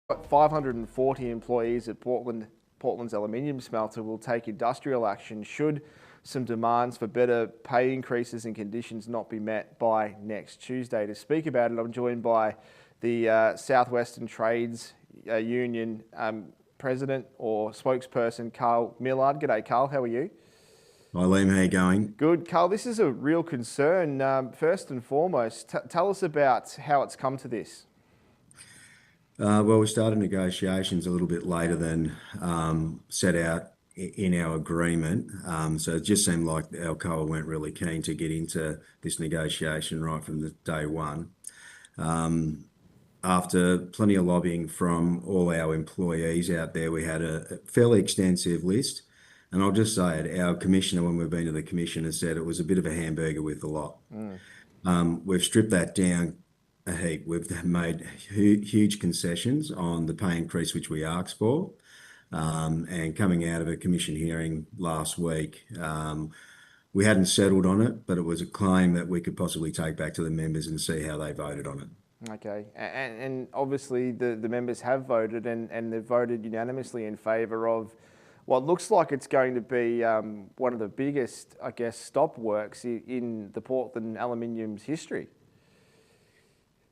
540 employees at Portland's Aluminium Smelter will take industrial action should some demands for better pay increases and conditions not be met by next Tuesday. To speak about it, I'm joined by the Southwestern Trades Union President or spokesperson, Carl Millard. G'day, Carl. How are you? Hi, Liam. How you going? Good. Carl, this is a real concern. First and foremost, tell us about how it's come to this. Well, we started negotiations a little bit later than set out in our agreement. So it just seemed like Alcoa weren't really keen to get into this negotiation right from the day one. After plenty of lobbying from all our employees out there, we had a fairly extensive list. And I'll just say it, our commissioner, when we've been to the commissioner, said it was a bit of a hamburger with a lot. We've stripped that down a heap. We've made huge concessions on the pay increase which we asked for, and coming out of a commission hearing last week, we hadn't settled on it, but it was a claim that we could possibly take back to the members and see how they voted on it. Okay, and obviously the members have voted and they've voted unanimously in favour of what looks like it's going to be one of the biggest, I guess, stop works in the Portland Aluminium's history.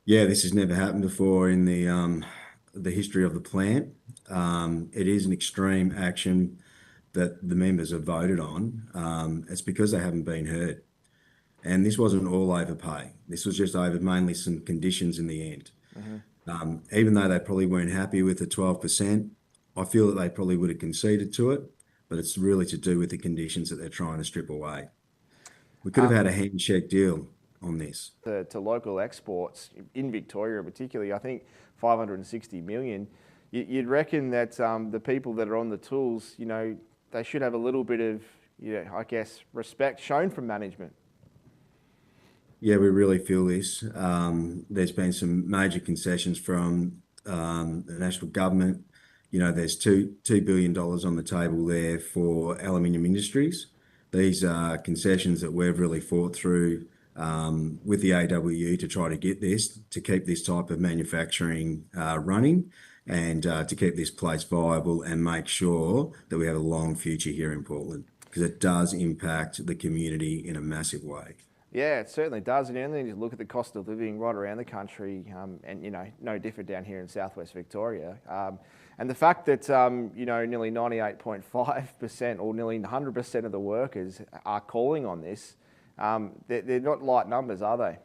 Yeah, this has never happened before in the history of the plant. It is an extreme action that the members have voted on. It's because they haven't been heard. And this wasn't all over pay. This was just over mainly some conditions in the end. Even though they probably weren't happy with the 12%, I feel that they probably would have conceded to it, but it's really to do with the conditions that they're trying to strip away. We could have had a handshake deal on this. To local exports in Victoria particularly, I think 560 million. You'd reckon that the people that are on the tools, you know, they should have a little bit of, I guess, respect shown from management. Yeah, we really feel this. There's been some major concessions from the national government. You know, there's $2 billion on the table there for aluminium industries. These are concessions that we've really fought through with the AWU to try to get this, to keep this type of manufacturing running and to keep this place viable and make sure that we have a long future here in Portland, because it does impact the community in a massive way. Yeah, it certainly does. And you only need to look at the cost of living right around the country and, no different down here in Southwest Victoria. And the fact that, nearly 98.5% or nearly 100% of the workers are calling on this, they're not light numbers, are they?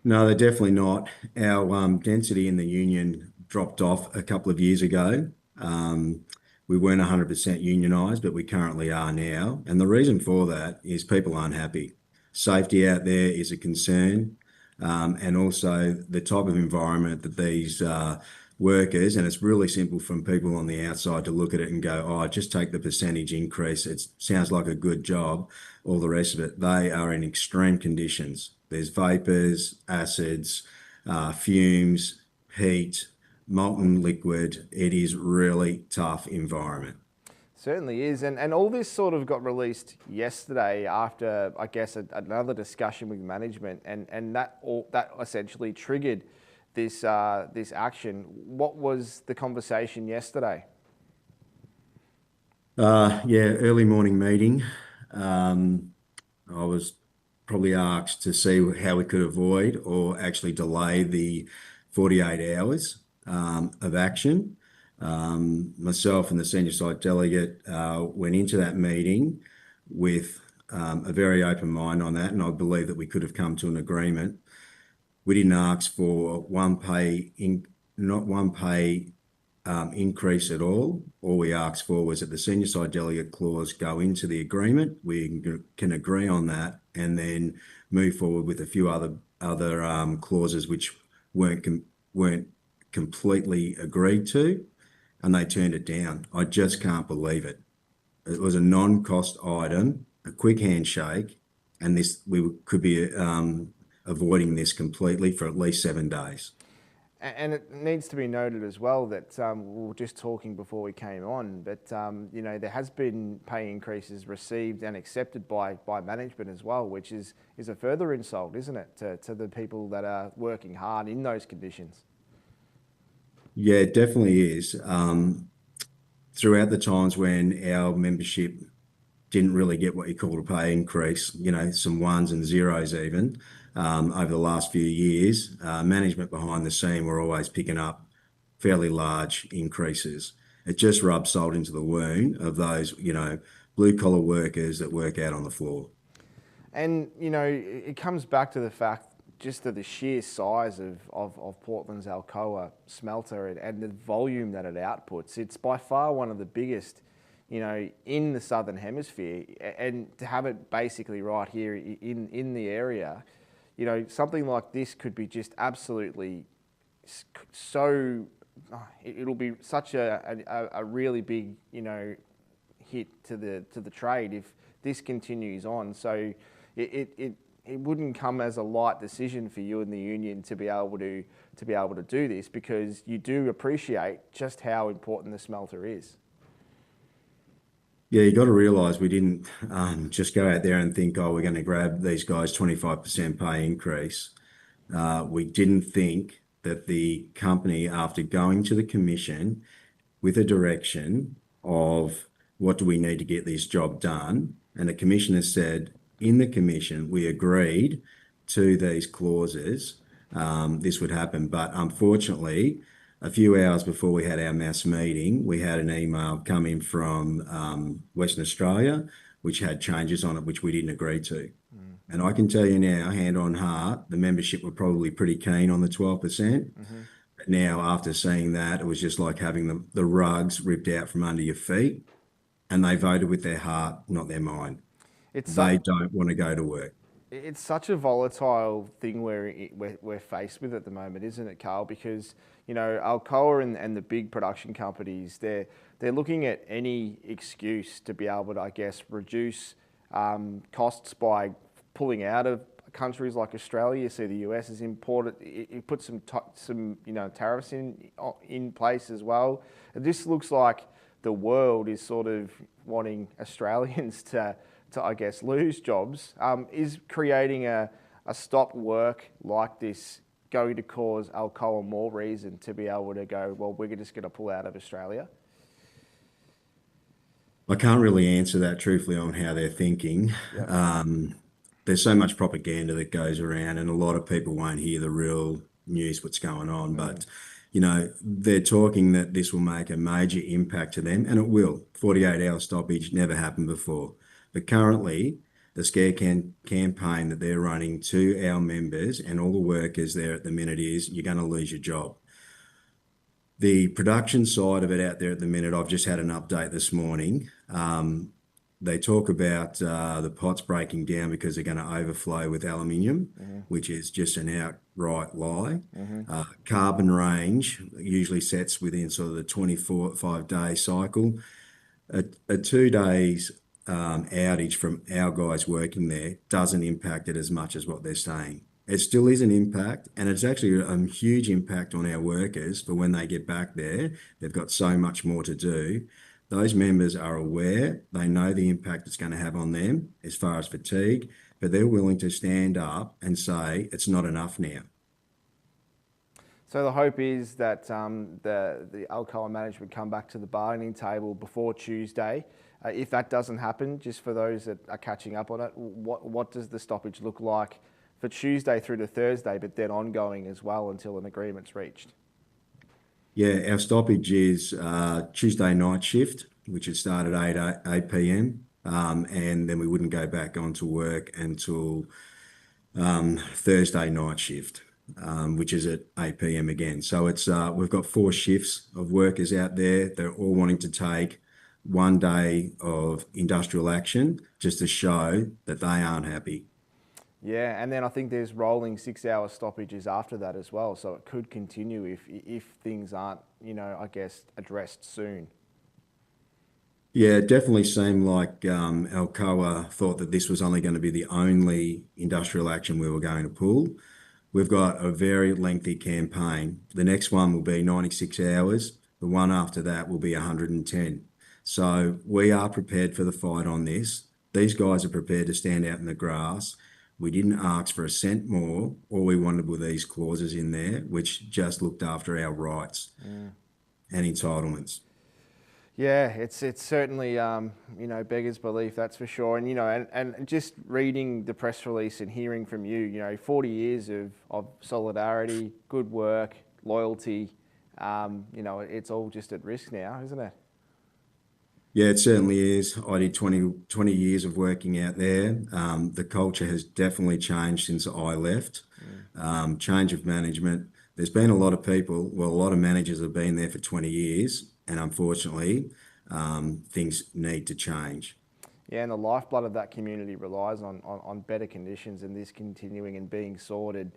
No, they're definitely not. Our density in the union dropped off a couple of years ago. We weren't 100% unionised, but we currently are now. And the reason for that is people aren't happy. Safety out there is a concern, and also the type of environment that these workers, and it's really simple from people on the outside to look at it and go, oh, just take the percentage increase. It sounds like a good job, all the rest of it. They are in extreme conditions. There's vapours, acids, fumes, heat, molten liquid. It is really tough environment. Certainly is, and all this sort of got released yesterday after, I guess, another discussion with management, and that essentially triggered this action. What was the conversation yesterday? Yeah, early morning meeting. I was probably asked to see how we could avoid or actually delay the 48 hours of action. Myself and the senior site delegate went into that meeting with a very open mind on that, and I believe that we could have come to an agreement. We didn't ask for not one pay increase at all. All we asked for was that the senior site delegate clause go into the agreement. We can agree on that and then move forward with a few other clauses which weren't completely agreed to, and they turned it down. I just can't believe it. It was a non-cost item, a quick handshake, and we could be avoiding this completely for at least 7 days. And it needs to be noted as well that we were just talking before we came on, but there has been pay increases received and accepted by management as well, which is a further insult, isn't it, to the people that are working hard in those conditions? Yeah, it definitely is. Throughout the times when our membership didn't really get what you call a pay increase, some ones and zeros even, over the last few years, management behind the scene were always picking up fairly large increases. It just rubs salt into the wound of those, blue collar workers that work out on the floor. And, it comes back to the fact just of the sheer size of Portland's Alcoa smelter and the volume that it outputs. It's by far one of the biggest, in the Southern Hemisphere. And to have it basically right here in the area, something like this could be just absolutely so, it'll be such a really big, hit to the trade if this continues on. So it wouldn't come as a light decision for you and the union to be able to do this, because you do appreciate just how important the smelter is. Yeah, you got to realise we didn't just go out there and think, oh, we're going to grab these guys 25% pay increase. We didn't think that the company, after going to the commission with a direction of what do we need to get this job done, and the commissioner said in the commission we agreed to these clauses, this would happen. But unfortunately, a few hours before we had our mass meeting, we had an email come in from Western Australia, which had changes on it which we didn't agree to. And I can tell you now, hand on heart, the membership were probably pretty keen on the 12%. But now, after seeing that, it was just like having the rugs ripped out from under your feet, and they voted with their heart, not their mind. They don't want to go to work. It's such a volatile thing we're faced with at the moment, isn't it, Carl? Because, Alcoa and the big production companies, they're looking at any excuse to be able to, I guess, reduce costs by pulling out of countries like Australia. You see the US has imported, it put some tariffs in place as well. This looks like the world is sort of wanting Australians to I guess, lose jobs. Is creating a stop work like this going to cause Alcoa more reason to be able to go, well, we're just going to pull out of Australia? I can't really answer that truthfully on how they're thinking. Yeah. There's so much propaganda that goes around, and a lot of people won't hear the real news, what's going on. But, they're talking that this will make a major impact to them, and it will. 48-hour stoppage never happened before. But currently, the scare campaign that they're running to our members and all the workers there at the minute is you're going to lose your job. The production side of it out there at the minute, I've just had an update this morning. They talk about the pots breaking down because they're going to overflow with aluminium, which is just an outright lie. Carbon range usually sets within sort of the 24-5-day cycle. A 2 days outage from our guys working there doesn't impact it as much as what they're saying. It still is an impact, and it's actually a huge impact on our workers for when they get back there. They've got so much more to do. Those members are aware, they know the impact it's going to have on them as far as fatigue, but they're willing to stand up and say it's not enough now. So the hope is that the Alcoa management come back to the bargaining table before Tuesday. If that doesn't happen, just for those that are catching up on it, what does the stoppage look like for Tuesday through to Thursday, but then ongoing as well until an agreement's reached? Yeah, our stoppage is Tuesday night shift, which would start at 8 p.m. And then we wouldn't go back onto work until Thursday night shift, which is at 8 p.m. again. So it's we've got 4 shifts of workers out there. They're all wanting to take 1 day of industrial action just to show that they aren't happy. Yeah, and then I think there's rolling 6-hour stoppages after that as well. So it could continue if things aren't, I guess, addressed soon. Yeah, it definitely seemed like Alcoa thought that this was only going to be the only industrial action we were going to pull. We've got a very lengthy campaign. The next one will be 96 hours. The one after that will be 110. So we are prepared for the fight on this. These guys are prepared to stand out in the grass. We didn't ask for a cent more. All we wanted were these clauses in there, which just looked after our rights and entitlements. Yeah, it's certainly beggars belief, that's for sure. And and just reading the press release and hearing from you, 40 years of solidarity, good work, loyalty. It's all just at risk now, isn't it? Yeah, it certainly is. I did 20 years of working out there. The culture has definitely changed since I left. Change of management. There's been a lot of people, a lot of managers have been there for 20 years, and unfortunately, things need to change. Yeah, and the lifeblood of that community relies on better conditions and this continuing and being sorted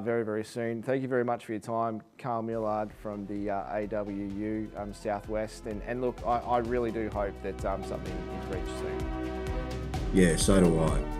very, very soon. Thank you very much for your time, Carl Millard from the AWU Southwest. And look, I really do hope that something is reached soon. Yeah, so do I.